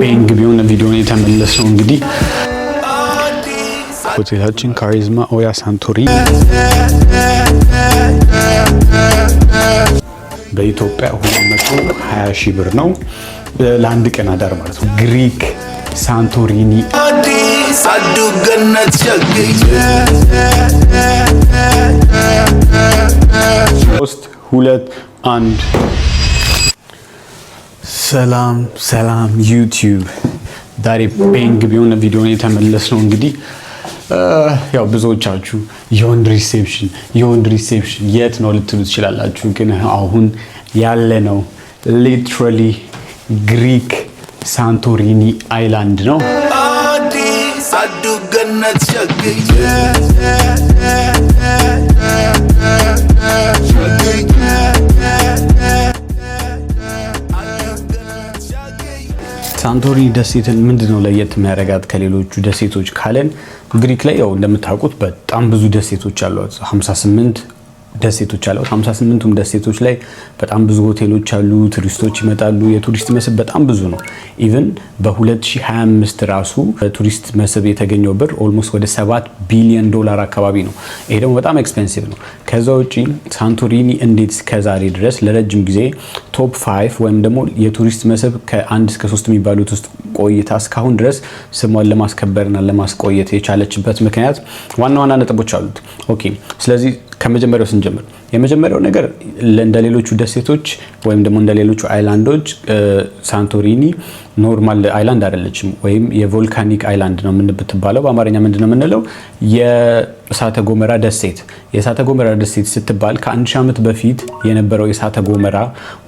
ቤንግ ቢሆን ቪዲዮን የተመለሰው እንግዲህ ሆቴላችን ካሪዝማ ኦያ ሳንቶሪኒ በኢትዮጵያ 220 ሺህ ብር ነው ለአንድ ቀን አዳር ማለት ነው። ግሪክ ሳንቶሪኒ አዱገነት ሸገይ 3 2 1 ሰላም ዩቲዩብ ዛሬ ቤንግ ቢሆን ቪዲዮን የተመለሰው እንግዲህ ያው ብዙዎቻችሁ የወንድ ሪሴፕሽን የት ነው ልትሉ ትችላላችሁ። ግን አሁን ያለ ነው ሊትራሊ ግሪክ ሳንቶሪኒ አይላንድ ነው። ሳንቶሪኒ ደሴትን ምንድነው ለየት የሚያደርጋት ከሌሎቹ ደሴቶች ካለን ግሪክ ላይ ያው እንደምታውቁት በጣም ብዙ ደሴቶች አሏት። 58 ደሴቶች አሏት። 58ቱም ደሴቶች ላይ በጣም ብዙ ሆቴሎች አሉ። ቱሪስቶች ይመጣሉ። የቱሪስት መስህብ በጣም ብዙ ነው። ኢቭን በ2025 ራሱ በቱሪስት መስህብ የተገኘው ብር ኦልሞስት ወደ $7 ቢሊዮን አካባቢ ነው። ይሄ ደግሞ በጣም ኤክስፔንሲቭ ነው። ከዛ ውጪ ሳንቶሪኒ እንዴት እስከዛሬ ድረስ ለረጅም ጊዜ ቶፕ 5 ወይም ደግሞ የቱሪስት መስህብ ከ1 እስከ 3 የሚባሉት ውስጥ ቆይታ እስካሁን ድረስ ስሟን ለማስከበርና ለማስቆየት የቻለችበት ምክንያት ዋና ነጥቦች አሉት። ኦኬ፣ ስለዚህ ከመጀመሪያው ስንጀምር የመጀመሪያው ነገር እንደሌሎቹ ደሴቶች ወይም ደግሞ እንደሌሎቹ አይላንዶች ሳንቶሪኒ ኖርማል አይላንድ አይደለችም፣ ወይም የቮልካኒክ አይላንድ ነው የምንባለው። በአማርኛ ምንድነው የምንለው? የእሳተ ጎመራ ደሴት። የእሳተ ጎመራ ደሴት ስትባል ከ1000 ዓመት በፊት የነበረው የእሳተ ጎመራ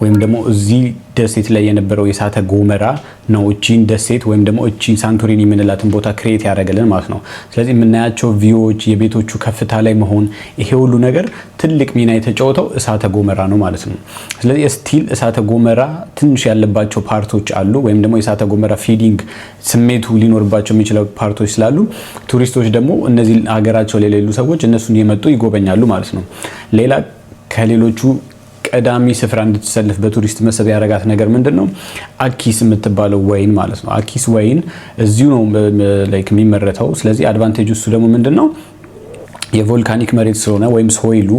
ወይም ደግሞ እዚህ ደሴት ላይ የነበረው የእሳተ ጎመራ ነው እቺን ደሴት ወይም ደግሞ እቺ ሳንቶሪኒ የምንላትን ቦታ ክሬት ያደረገልን ማለት ነው። ስለዚህ የምናያቸው ቪዎች፣ የቤቶቹ ከፍታ ላይ መሆን፣ ይሄ ሁሉ ነገር ትልቅ ሚና የተጫወተው እሳተ ጎመራ ነው ማለት ነው። ስለዚህ ስቲል እሳተ ጎመራ ትንሽ ያለባቸው ፓርቶች አሉ፣ ወይም ደግሞ የእሳተ ጎመራ ፊሊንግ ስሜቱ ሊኖርባቸው የሚችለው ፓርቶች ስላሉ ቱሪስቶች ደግሞ እነዚህ ሀገራቸው ላይ የሌሉ ሰዎች እነሱን እየመጡ ይጎበኛሉ ማለት ነው። ሌላ ከሌሎቹ ቀዳሚ ስፍራ እንድትሰልፍ በቱሪስት መስህብ ያደረጋት ነገር ምንድነው? አኪስ የምትባለው ወይን ማለት ነው። አኪስ ወይን እዚሁ ነው ላይክ የሚመረተው። ስለዚህ አድቫንቴጅ እሱ ደግሞ ምንድነው? የቮልካኒክ መሬት ስለሆነ ወይም ሶይሉ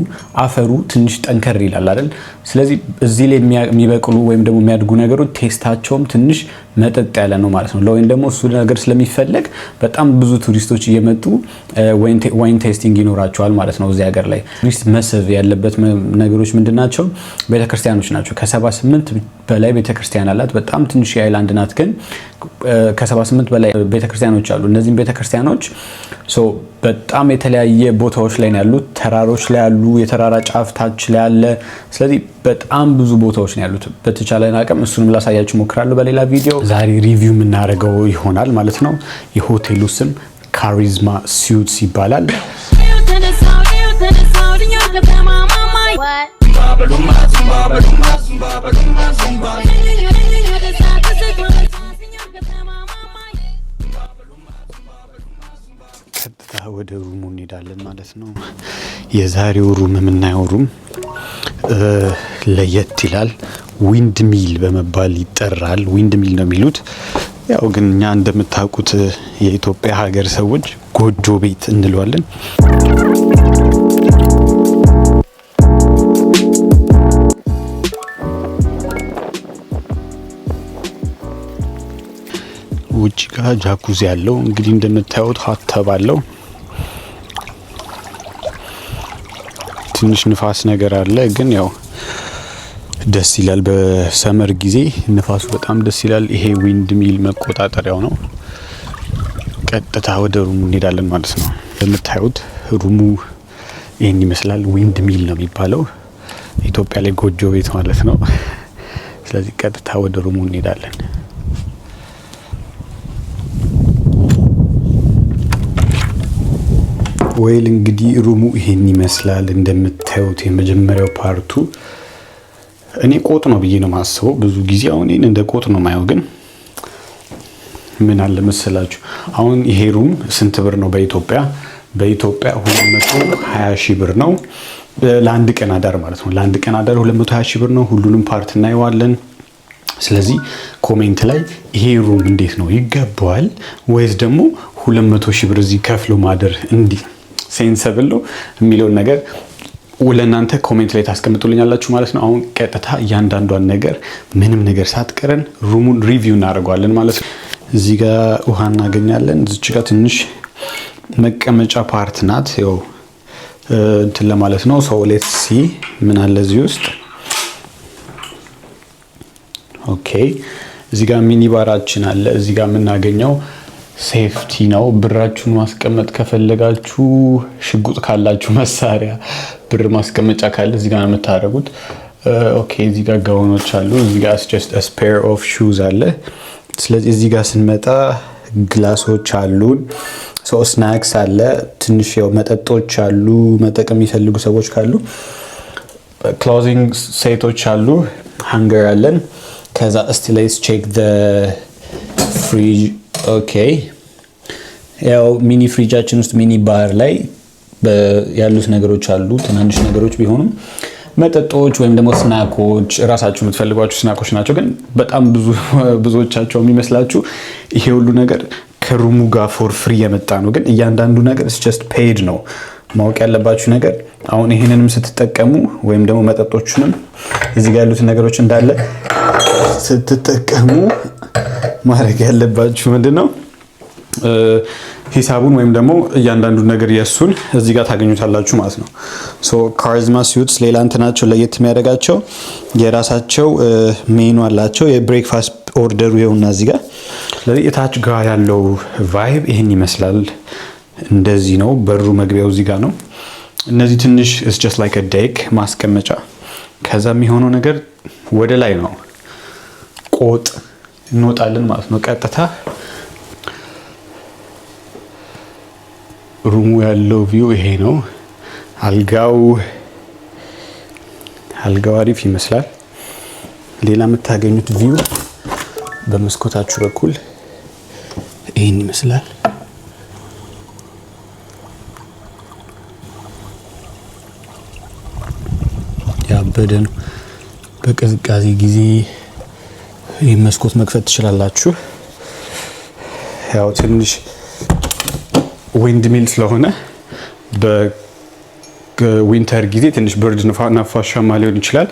አፈሩ ትንሽ ጠንከር ይላል አይደል? ስለዚህ እዚህ ላይ የሚበቅሉ ወይም ደግሞ የሚያድጉ ነገሮች ቴስታቸውም ትንሽ መጠጥ ያለ ነው ማለት ነው። ለወይን ደግሞ እሱ ነገር ስለሚፈለግ በጣም ብዙ ቱሪስቶች እየመጡ ዋይን ቴስቲንግ ይኖራቸዋል ማለት ነው። እዚህ ሀገር ላይ ቱሪስት መስህብ ያለበት ነገሮች ምንድናቸው? ቤተክርስቲያኖች ናቸው። ከ78 በላይ ቤተክርስቲያን አላት። በጣም ትንሽ የአይላንድ ናት፣ ግን ከ78 በላይ ቤተክርስቲያኖች አሉ። እነዚህም ቤተክርስቲያኖች በጣም የተለያየ ቦታዎች ላይ ያሉት፣ ተራሮች ላይ ያሉ፣ የተራራ ጫፍ ታች ላይ ያለ። ስለዚህ በጣም ብዙ ቦታዎች ነው ያሉት። በተቻለን አቅም እሱንም ላሳያችሁ ሞክራለሁ በሌላ ቪዲዮ። ዛሬ ሪቪው የምናደርገው ይሆናል ማለት ነው። የሆቴሉ ስም ካሪዝማ ስዊትስ ይባላል። ቀጥታ ወደ ሩሙ እንሄዳለን ማለት ነው። የዛሬው ሩም የምናየው ሩም ለየት ይላል። ዊንድ ሚል በመባል ይጠራል። ዊንድ ሚል ነው የሚሉት። ያው ግን እኛ እንደምታውቁት የኢትዮጵያ ሀገር ሰዎች ጎጆ ቤት እንለዋለን። ውጭ ጋር ጃኩዚ ያለው እንግዲህ እንደምታዩት ሀተብ አለው። ትንሽ ንፋስ ነገር አለ፣ ግን ያው ደስ ይላል። በሰመር ጊዜ ንፋሱ በጣም ደስ ይላል። ይሄ ዊንድ ሚል መቆጣጠሪያው ነው። ቀጥታ ወደ ሩሙ እንሄዳለን ማለት ነው። እንደምታዩት ሩሙ ይሄን ይመስላል። ዊንድ ሚል ነው የሚባለው፣ ኢትዮጵያ ላይ ጎጆ ቤት ማለት ነው። ስለዚህ ቀጥታ ወደ ሩሙ እንሄዳለን። ወይል እንግዲህ ሩሙ ይሄን ይመስላል እንደምታዩት። የመጀመሪያው ፓርቱ እኔ ቆጥ ነው ብዬ ነው ማስበው። ብዙ ጊዜ አሁን እኔ እንደ ቆጥ ነው ማየው፣ ግን ምን አለ መሰላችሁ አሁን ይሄ ሩም ስንት ብር ነው በኢትዮጵያ? በኢትዮጵያ 220 ሺህ ብር ነው ለአንድ ቀን አዳር ማለት ነው። ለአንድ ቀን አዳር 220 ሺህ ብር ነው። ሁሉንም ፓርት እናየዋለን። ስለዚህ ኮሜንት ላይ ይሄ ሩም እንዴት ነው ይገባዋል ወይስ ደግሞ 200 ሺህ ብር እዚህ ከፍሎ ማደር እንዲ ሴንሰብል ነው የሚለውን ነገር ለእናንተ ኮሜንት ላይ ታስቀምጡልኛላችሁ ማለት ነው። አሁን ቀጥታ እያንዳንዷን ነገር ምንም ነገር ሳትቀረን ሩሙን ሪቪው እናደርገዋለን ማለት ነው። እዚህ ጋር ውሃ እናገኛለን። እዚች ጋር ትንሽ መቀመጫ ፓርት ናት፣ ያው እንትን ለማለት ነው። ሶ ሌትስ ሲ ምን አለ እዚህ ውስጥ። ኦኬ እዚህ ጋር ሚኒ ባራችን አለ። እዚህ ጋር የምናገኘው ሴፍቲ ነው። ብራችሁን ማስቀመጥ ከፈለጋችሁ ሽጉጥ ካላችሁ መሳሪያ ብር ማስቀመጫ ካለ እዚህ ጋር የምታደርጉት። ኦኬ እዚህ ጋር ጋውኖች አሉ። እዚህ ጋር just a pair of shoes አለ። ስለዚህ እዚህ ጋር ስንመጣ ግላሶች አሉን። ሶ ስናክስ አለ። ትንሽ ያው መጠጦች አሉ፣ መጠቀም የሚፈልጉ ሰዎች ካሉ። ክሎዚንግ ሴቶች አሉ። ሃንገር አለን። ከዛ እስቲ ሌትስ ቼክ the fridge። ኦኬ ያው ሚኒ ፍሪጃችን ውስጥ ሚኒ ባር ላይ ያሉት ነገሮች አሉ። ትናንሽ ነገሮች ቢሆኑም መጠጦች ወይም ደግሞ ስናኮች ራሳችሁ የምትፈልጓቸው ስናኮች ናቸው። ግን በጣም ብዙዎቻቸው የሚመስላችሁ ይሄ ሁሉ ነገር ከሩሙ ጋር ፎር ፍሪ የመጣ ነው። ግን እያንዳንዱ ነገር just paid ነው። ማወቅ ያለባችሁ ነገር አሁን ይሄንንም ስትጠቀሙ ወይም ደግሞ መጠጦቹንም እዚህ ጋር ያሉት ነገሮች እንዳለ ስትጠቀሙ ማድረግ ያለባችሁ ምንድነው ሂሳቡን ወይም ደግሞ እያንዳንዱ ነገር የሱን እዚህ ጋር ታገኙታላችሁ ማለት ነው። ሶ ካሪዝማ ስዊትስ ሌላ እንትናቸው ለየት የሚያደርጋቸው የራሳቸው ሜኑ አላቸው። የብሬክፋስት ኦርደሩ ይኸውና እዚህ ጋር። ስለዚህ የታች ጋር ያለው ቫይብ ይሄን ይመስላል። እንደዚህ ነው። በሩ መግቢያው እዚህ ጋር ነው። እነዚህ ትንሽ it's just like a deck ማስቀመጫ። ከዛ የሚሆነው ነገር ወደ ላይ ነው። ቆጥ እንወጣለን ማለት ነው ቀጥታ ሩሙ ያለው ቪው ይሄ ነው። አልጋው አሪፍ ይመስላል። ሌላ የምታገኙት ቪው በመስኮታችሁ በኩል ይሄን ይመስላል። ያበደ ነው። በቅዝቃዜ ጊዜ ይህ መስኮት መክፈት ትችላላችሁ። ያው ትንሽ ዊንድ ሚል ስለሆነ በዊንተር ጊዜ ትንሽ ብርድ ነፋሻማ ሊሆን ይችላል።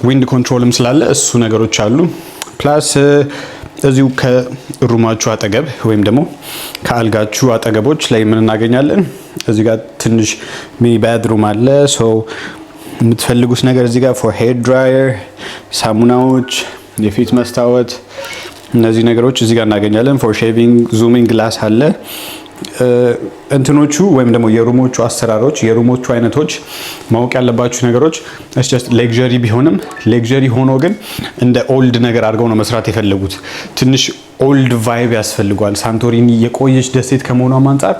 ዊንድ ኮንትሮልም ስላለ እሱ ነገሮች አሉ። ፕላስ እዚሁ ከሩማችሁ አጠገብ ወይም ደግሞ ከአልጋችሁ አጠገቦች ላይ ምን እናገኛለን? እዚህ ጋር ትንሽ ሚኒ ባድሩም አለ። ሶ የምትፈልጉት ነገር እዚህ ጋር ፎር ሄር ድራየር፣ ሳሙናዎች፣ የፊት መስታወት፣ እነዚህ ነገሮች እዚህ ጋር እናገኛለን። ፎር ሼቪንግ ዙሚንግ ግላስ አለ። እንትኖቹ ወይም ደግሞ የሩሞቹ አሰራሮች የሩሞቹ አይነቶች ማወቅ ያለባችሁ ነገሮች just ሌክዠሪ ቢሆንም ሌክዠሪ ሆኖ ግን እንደ ኦልድ ነገር አድርገው ነው መስራት የፈለጉት። ትንሽ ኦልድ ቫይብ ያስፈልጓል። ሳንቶሪኒ የቆየች ደሴት ከመሆኗም አንፃር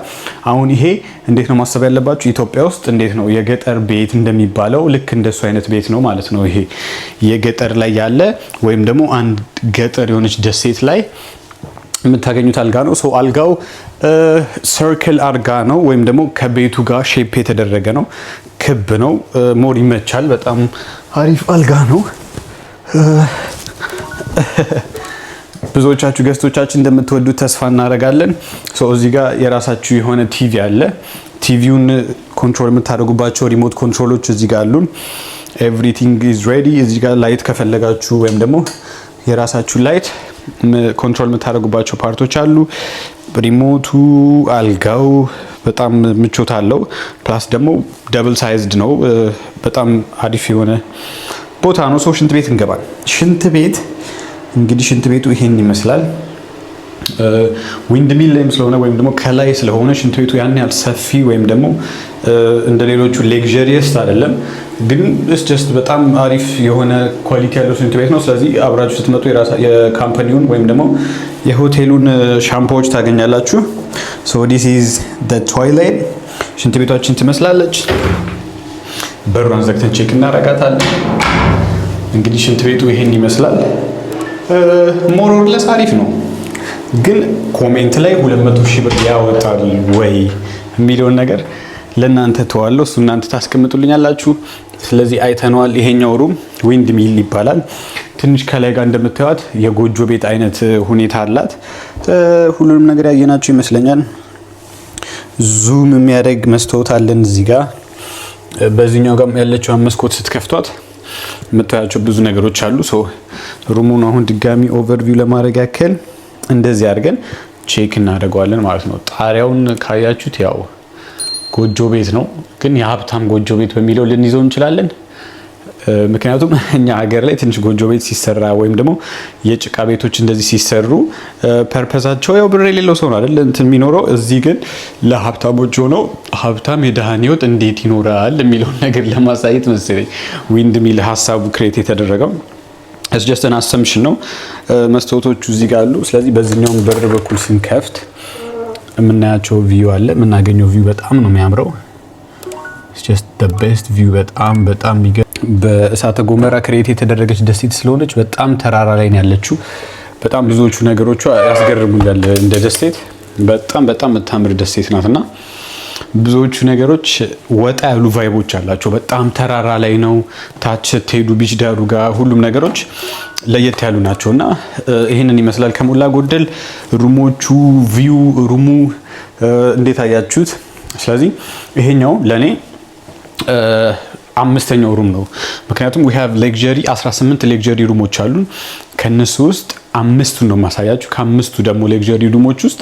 አሁን ይሄ እንዴት ነው ማሰብ ያለባችሁ? ኢትዮጵያ ውስጥ እንዴት ነው የገጠር ቤት እንደሚባለው ልክ እንደሱ አይነት ቤት ነው ማለት ነው። ይሄ የገጠር ላይ ያለ ወይም ደግሞ አንድ ገጠር የሆነች ደሴት ላይ የምታገኙት አልጋ ነው። ሶ አልጋው ሰርክል አልጋ ነው ወይም ደግሞ ከቤቱ ጋር ሼፕ የተደረገ ነው። ክብ ነው። ሞር ይመቻል። በጣም አሪፍ አልጋ ነው። ብዙዎቻችሁ ገስቶቻችን እንደምትወዱት ተስፋ እናደርጋለን። ሶ እዚህ ጋር የራሳችሁ የሆነ ቲቪ አለ። ቲቪውን ኮንትሮል የምታደርጉባቸው ሪሞት ኮንትሮሎች እዚህ ጋር አሉን። ኤቭሪቲንግ ኢዝ ሬዲ። እዚህ ጋር ላይት ከፈለጋችሁ ወይም ደግሞ የራሳችሁ ላይት ኮንትሮል የምታደርጉባቸው ፓርቶች አሉ። ሪሞቱ አልጋው በጣም ምቾት አለው። ፕላስ ደግሞ ደብል ሳይዝድ ነው። በጣም አሪፍ የሆነ ቦታ ነው። ሰው ሽንት ቤት እንገባል። ሽንት ቤት እንግዲህ ሽንት ቤቱ ይሄን ይመስላል። ዊንድ ሚል ላይም ስለሆነ ወይም ደግሞ ከላይ ስለሆነ ሽንት ቤቱ ያን ያህል ሰፊ ወይም ደግሞ እንደ ሌሎቹ ሌክዠሪየስ አይደለም። ግን ጀስት በጣም አሪፍ የሆነ ኳሊቲ ያለው ሽንት ቤት ነው። ስለዚህ አብራችሁ ስትመጡ የካምፓኒውን ወይም ደግሞ የሆቴሉን ሻምፖዎች ታገኛላችሁ። ሶ ዲስ ኢዝ ዘ ቶይሌት። ሽንት ቤታችን ትመስላለች። በሩን ዘግተን ቼክ እናረጋታለን። እንግዲህ ሽንት ቤቱ ይሄን ይመስላል። ሞር ኦር ለስ አሪፍ ነው። ግን ኮሜንት ላይ 200 ሺህ ብር ያወጣል ወይ የሚለውን ነገር ለእናንተ ተዋለሁ። እሱ እናንተ ታስቀምጡልኛላችሁ። ስለዚህ አይተነዋል። ይሄኛው ሩም ዊንድ ሚል ይባላል። ትንሽ ከላይ ጋር እንደምታዩት የጎጆ ቤት አይነት ሁኔታ አላት። ሁሉንም ነገር ያየናችሁ ይመስለኛል። ዙም የሚያደርግ መስታወት አለን እዚህ ጋር። በዚህኛው ጋር ያለችው መስኮት ስትከፍቷት የምታያቸው ብዙ ነገሮች አሉ። ሶ ሩሙን አሁን ድጋሚ ኦቨርቪው ለማድረግ ያክል እንደዚህ አድርገን ቼክ እናደርገዋለን ማለት ነው። ጣሪያውን ካያችሁት ያው ጎጆ ቤት ነው፣ ግን የሀብታም ጎጆ ቤት በሚለው ልንይዘው እንችላለን። ምክንያቱም እኛ ሀገር ላይ ትንሽ ጎጆ ቤት ሲሰራ ወይም ደግሞ የጭቃ ቤቶች እንደዚህ ሲሰሩ ፐርፐዛቸው ያው ብር የሌለው ሰው ነው አይደል እንትን የሚኖረው። እዚህ ግን ለሀብታሞች ሆነው ሀብታም የድሃን ህይወት እንዴት ይኖራል የሚለውን ነገር ለማሳየት መሰለኝ ዊንድ ሚል ሀሳቡ ክሬት የተደረገው። እስ ጀስት አን አሰምሽን ነው። መስታወቶቹ እዚህ ጋር አሉ። ስለዚህ በዚህኛው በር በኩል ስንከፍት የምናያቸው ቪው አለ። የምናገኘው ቪው በጣም ነው የሚያምረው። it's just the best view። በጣም በእሳተ ገሞራ ክሬት የተደረገች ደሴት ስለሆነች በጣም ተራራ ላይ ነው ያለችው። በጣም ብዙዎቹ ነገሮቿ ያስገርሙኛል። እንደ ደሴት በጣም የምታምር ደሴት ናትና ብዙዎቹ ነገሮች ወጣ ያሉ ቫይቦች አላቸው። በጣም ተራራ ላይ ነው። ታች ስትሄዱ ቢች ዳሩ ጋር ሁሉም ነገሮች ለየት ያሉ ናቸውና ይሄንን ይመስላል ከሞላ ጎደል ሩሞቹ። ቪው ሩሙ እንዴት አያችሁት? ስለዚህ ይሄኛው ለኔ አምስተኛው ሩም ነው። ምክንያቱም we have luxury 18 luxury ሩሞች አሉን። ከነሱ ውስጥ አምስቱን ነው ማሳያችሁ። ከአምስቱ ደግሞ luxury ሩሞች ውስጥ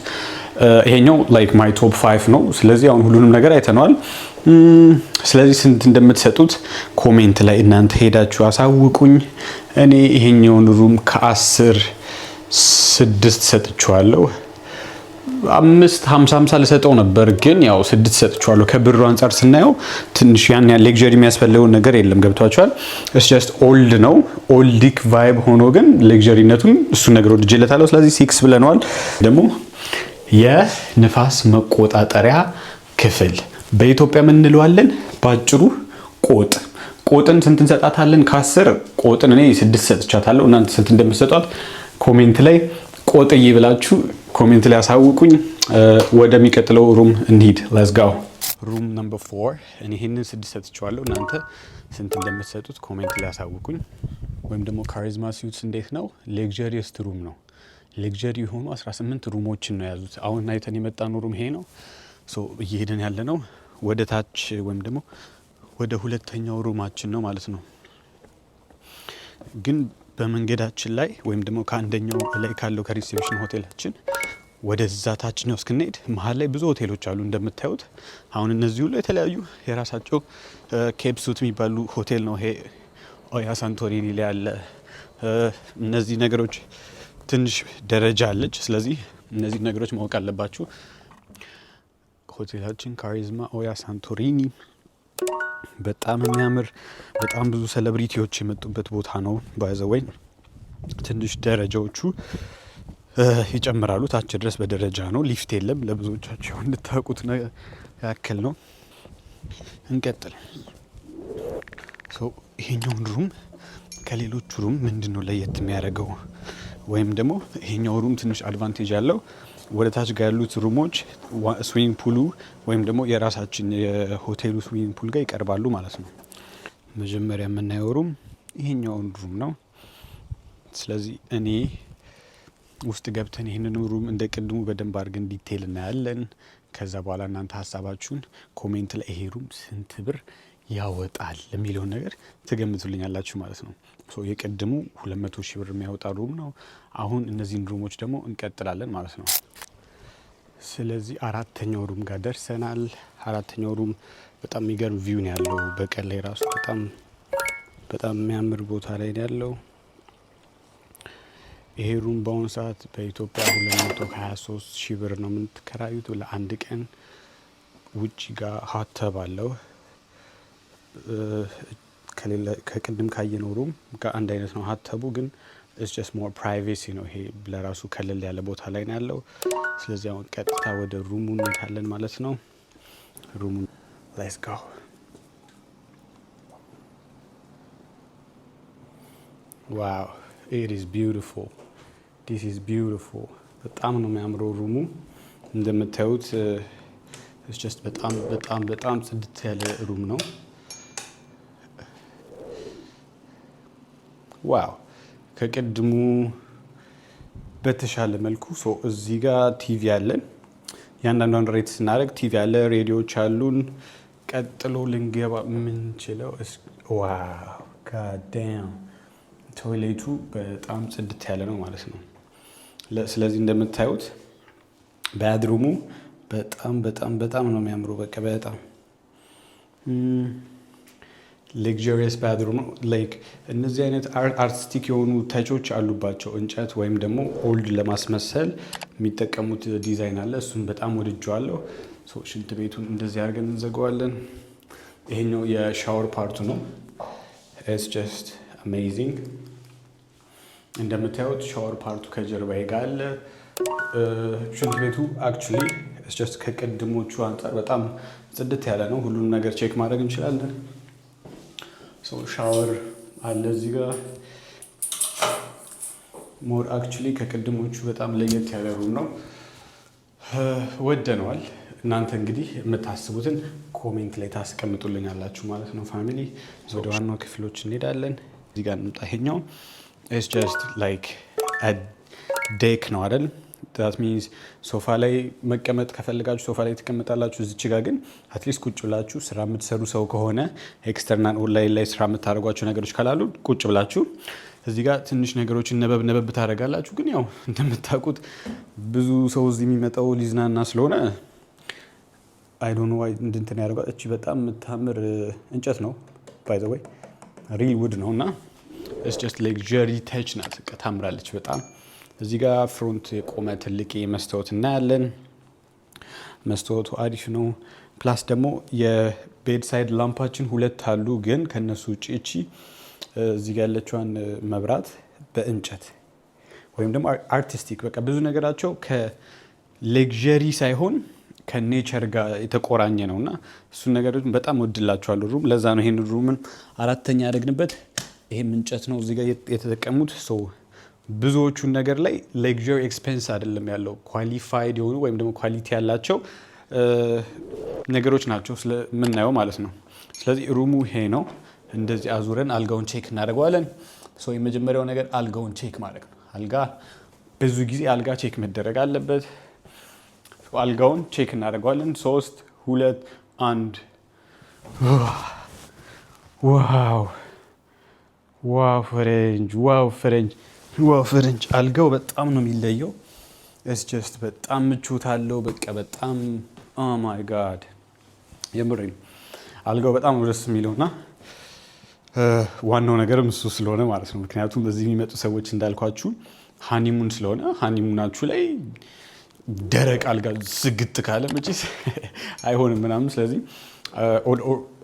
ይሄኛው like my top 5 ነው። ስለዚህ አሁን ሁሉንም ነገር አይተናል። ስለዚህ ስንት እንደምትሰጡት ኮሜንት ላይ እናንተ ሄዳችሁ አሳውቁኝ። እኔ ይሄኛውን ሩም ከ10 6 ሰጥቻለሁ። 50 ልሰጠው ነበር ግን ያው 6 ሰጥቻለሁ። ከብሩ አንፃር ስናየው ትንሽ ያን ሌክዠሪ የሚያስፈልገው ነገር የለም። ገብቷችኋል? it's just old ነው። ኦልዲክ ቫይብ ሆኖ ግን ሌክዠሪነቱን እሱ ነገር ወድጄለታለሁ። ስለዚህ 6 ብለናል። ደግሞ የንፋስ መቆጣጠሪያ ክፍል በኢትዮጵያ ምን እንለዋለን? ባጭሩ ቆጥን ስንት እንሰጣታለን? ከ10 ቆጥን እኔ 6 ሰጥቻታለሁ። እናንተ ስንት እንደምትሰጧት ኮሜንት ላይ ቆጥዬ ብላችሁ ኮሜንት ላይ አሳውቁኝ። ወደሚቀጥለው ሩም እንሂድ። let's go ሩም ነምበር 4 እኔ ይሄንን 6 ሰጥቻለሁ። እናንተ ስንት እንደምትሰጡት ኮሜንት ላይ አሳውቁኝ። ወይም ደግሞ ካሪዝማ ስዊትስ እንዴት ነው? ሌክዠሪየስ ሩም ነው። ሌክዠሪ የሆኑ 18 ሩሞችን ነው ያዙት። አሁን አይተን የመጣነው ሩም ይሄ ነው። ሶ እየሄድን ያለ ነው ወደ ታች ወይም ደግሞ ወደ ሁለተኛው ሩማችን ነው ማለት ነው። ግን በመንገዳችን ላይ ወይም ደግሞ ከአንደኛው ላይ ካለው ከሪሴፕሽን ሆቴላችን ወደዛ ታችኛው እስክንሄድ መሀል ላይ ብዙ ሆቴሎች አሉ እንደምታዩት። አሁን እነዚህ ሁሉ የተለያዩ የራሳቸው ኬፕሱት የሚባሉ ሆቴል ነው። ይሄ ኦያ ሳንቶሪኒ ላይ ያለ እነዚህ ነገሮች ትንሽ ደረጃ አለች። ስለዚህ እነዚህ ነገሮች ማወቅ አለባችሁ። ሆቴላችን ካሪዝማ ኦያ ሳንቶሪኒ በጣም የሚያምር በጣም ብዙ ሴሌብሪቲዎች የመጡበት ቦታ ነው። ባይዘወይ ትንሽ ደረጃዎቹ ይጨምራሉ። ታች ድረስ በደረጃ ነው። ሊፍት የለም። ለብዙዎቻችሁ እንድታውቁት ያክል ነው። እንቀጥል። ይሄኛውን ሩም ከሌሎቹ ሩም ምንድነው ለየት የሚያደርገው? ወይም ደግሞ ይሄኛው ሩም ትንሽ አድቫንቴጅ ያለው ወደ ታች ጋር ያሉት ሩሞች ስዊሚንግ ፑሉ ወይም ደግሞ የራሳችን የሆቴሉ ስዊሚንግ ፑል ጋር ይቀርባሉ ማለት ነው። መጀመሪያ የምናየው ሩም ይሄኛውን ሩም ነው። ስለዚህ እኔ ውስጥ ገብተን ይሄንን ሩም እንደ ቅድሙ በደንብ አድርገን ዲቴይል እናያለን። ከዛ በኋላ እናንተ ሀሳባችሁን ኮሜንት ላይ ይሄ ሩም ስንት ብር ያወጣል የሚለውን ነገር ትገምቱልኛላችሁ ማለት ነው። ሶ የቅድሙ 200 ሺህ ብር የሚያወጣ ሩም ነው። አሁን እነዚህን ሩሞች ደግሞ እንቀጥላለን ማለት ነው። ስለዚህ አራተኛው ሩም ጋር ደርሰናል። አራተኛው ሩም በጣም የሚገርም ቪው ነው ያለው። በቀን ላይ ራሱ በጣም የሚያምር ቦታ ላይ ነው ያለው። ይሄ ሩም በአሁኑ ሰዓት በኢትዮጵያ 223 ሺህ ብር ነው የምትከራዩት ለአንድ ቀን። ውጪ ጋር ሀተብ አለው። ከቅድም ካየነው ሩም ጋር አንድ አይነት ነው ሀተቡ፣ ግን it's just more privacy ነው። ይሄ ለራሱ ከለል ያለ ቦታ ላይ ነው ያለው። ስለዚህ አሁን ቀጥታ ወደ ሩሙ እንሄዳለን ማለት ነው። ሩሙ let's go። wow it is beautiful this is beautiful በጣም ነው የሚያምረው ሩሙ። እንደምታዩት it's just በጣም ጽድት ያለ ሩም ነው። ዋው ከቅድሙ በተሻለ መልኩ እዚህ ጋር ቲቪ አለን። ያንዳንዷን ሬት ስናደርግ ቲቪ አለ፣ ሬዲዮዎች አሉን። ቀጥሎ ልንገባ የምንችለው ዋው ጋዳም ቶይሌቱ በጣም ጽድት ያለ ነው ማለት ነው። ስለዚህ እንደምታዩት ባድሩሙ በጣም በጣም በጣም ነው የሚያምሩ። በቃ በጣም ሌክዠሪየስ ባድሩም ነው። ላይክ እነዚህ አይነት አርቲስቲክ የሆኑ ተቾች አሉባቸው። እንጨት ወይም ደግሞ ኦልድ ለማስመሰል የሚጠቀሙት ዲዛይን አለ። እሱም በጣም ወድጀዋለሁ። ሽንት ቤቱን እንደዚህ አድርገን እንዘጋዋለን። ይሄኛው የሻወር ፓርቱ ነው። ኢትስ ጀስት አሜዚንግ። እንደምታዩት ሻወር ፓርቱ ከጀርባ ጋር አለ። ሽንት ቤቱ አክቹሊ ኢትስ ጀስት ከቅድሞቹ አንጻር በጣም ጽድት ያለ ነው። ሁሉንም ነገር ቼክ ማድረግ እንችላለን። ሻወር አለ እዚህ ጋር። ሞር አክቹሊ ከቅድሞቹ በጣም ለየት ያለ ሩም ነው። ወደነዋል። እናንተ እንግዲህ የምታስቡትን ኮሜንት ላይ ታስቀምጡልኛላችሁ ማለት ነው። ፋሚሊ ወደ ዋናው ክፍሎች እንሄዳለን። እዚህ ጋር እንምጣ። ይሄኛው ኢትስ ጀስት ላይክ ዴክ ነው አይደል? ዳት ሚንስ ሶፋ ላይ መቀመጥ ከፈልጋችሁ ሶፋ ላይ ትቀመጣላችሁ። እዚች ጋር ግን አትሊስት ቁጭ ብላችሁ ስራ የምትሰሩ ሰው ከሆነ ኤክስተርናል ኦንላይን ላይ ስራ የምታደርጓቸው ነገሮች ካላሉ ቁጭ ብላችሁ እዚህ ጋር ትንሽ ነገሮችን ነበብ ታደርጋላችሁ። ግን ያው እንደምታውቁት ብዙ ሰው እዚህ የሚመጣው ሊዝናና ስለሆነ አይ ዶንት ኖ ዋይ እንትን ያደርጋል። እቺ በጣም የምታምር እንጨት ነው ባይ ዘ ወይ ሪል ውድ ነው እና ኢትስ ጀስት ሌክዠሪ ተች ናት። ታምራለች በጣም። እዚህ ጋር ፍሮንት የቆመ ትልቅ መስታወት እናያለን። መስታወቱ አሪፍ ነው። ፕላስ ደግሞ የቤድ ሳይድ ላምፓችን ሁለት አሉ። ግን ከነሱ ውጭ እቺ እዚህ ጋር ያለችዋን መብራት በእንጨት ወይም ደግሞ አርቲስቲክ በቃ ብዙ ነገራቸው ከሌክዠሪ ሳይሆን ከኔቸር ጋር የተቆራኘ ነው እና እሱን ነገር በጣም ወድላቸዋለሁ ሩም። ለዛ ነው ይሄን ሩምን አራተኛ ያደግንበት። ይሄም እንጨት ነው እዚህ ጋር የተጠቀሙት። ብዙዎቹን ነገር ላይ ሌክዠሪ ኤክስፔንስ አይደለም ያለው፣ ኳሊፋይድ የሆኑ ወይም ደግሞ ኳሊቲ ያላቸው ነገሮች ናቸው ስለምናየው ማለት ነው። ስለዚህ ሩሙ ይሄ ነው። እንደዚህ አዙረን አልጋውን ቼክ እናደርገዋለን። የመጀመሪያው ነገር አልጋውን ቼክ ማድረግ ነው። አልጋ ብዙ ጊዜ አልጋ ቼክ መደረግ አለበት። አልጋውን ቼክ እናደርገዋለን። 3 2 1 ዋው ዋው ፈረንጅ ዋው ፈረንጅ ዋው ፈረንጅ። አልጋው በጣም ነው የሚለየው። ኢትስ ጀስት በጣም ምቾት አለው። በቃ በጣም ኦ ማይ ጋድ የምሬን አልጋው በጣም ነው ደስ የሚለውና ዋናው ነገርም እሱ ስለሆነ ማለት ነው። ምክንያቱም በዚህ የሚመጡ ሰዎች እንዳልኳችሁ ሃኒሙን ስለሆነ ሃኒሙናችሁ ላይ ደረቅ አልጋ ዝግት ካለ መቼስ አይሆንም ምናምን። ስለዚህ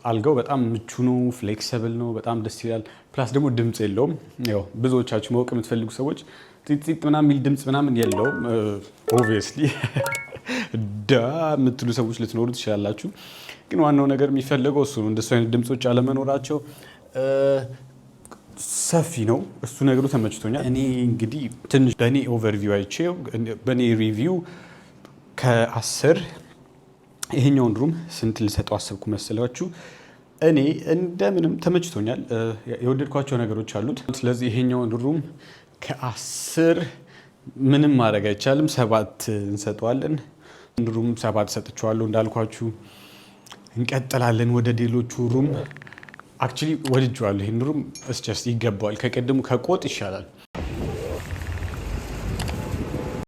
አልጋው በጣም ምቹ ነው፣ ፍሌክሲብል ነው፣ በጣም ደስ ይላል። ፕላስ ደግሞ ድምፅ የለውም። ያው ብዙዎቻችሁ ማወቅ የምትፈልጉ ሰዎች ጢጥ ምናምን የሚል ድምፅ ምናምን የለውም። ኦብቪየስሊ ዳ የምትሉ ሰዎች ልትኖሩ ትችላላችሁ። ግን ዋናው ነገር የሚፈለገው እሱ ነው። እንደሱ አይነት ድምፆች አለመኖራቸው ሰፊ ነው። እሱ ነገሩ ተመችቶኛል። እኔ እንግዲህ ትንሽ በእኔ ኦቨርቪው አይቼው በእኔ ሪቪው ከ10 ይሄኛውን ሩም ስንት ልሰጠው አሰብኩ መሰላችሁ? እኔ እንደምንም ተመችቶኛል። የወደድኳቸው ነገሮች አሉት። ስለዚህ ይሄኛውን ሩም ከ10 ምንም ማድረግ አይቻልም 7 እንሰጠዋለን። ሩም 7 ሰጥቼዋለሁ እንዳልኳችሁ። እንቀጥላለን ወደ ሌሎቹ ሩም። አክቹሊ ወድጄዋለሁ። ይሄን ሩም እስቸስ ይገባዋል። ከቀድሙ ከቆጥ ይሻላል።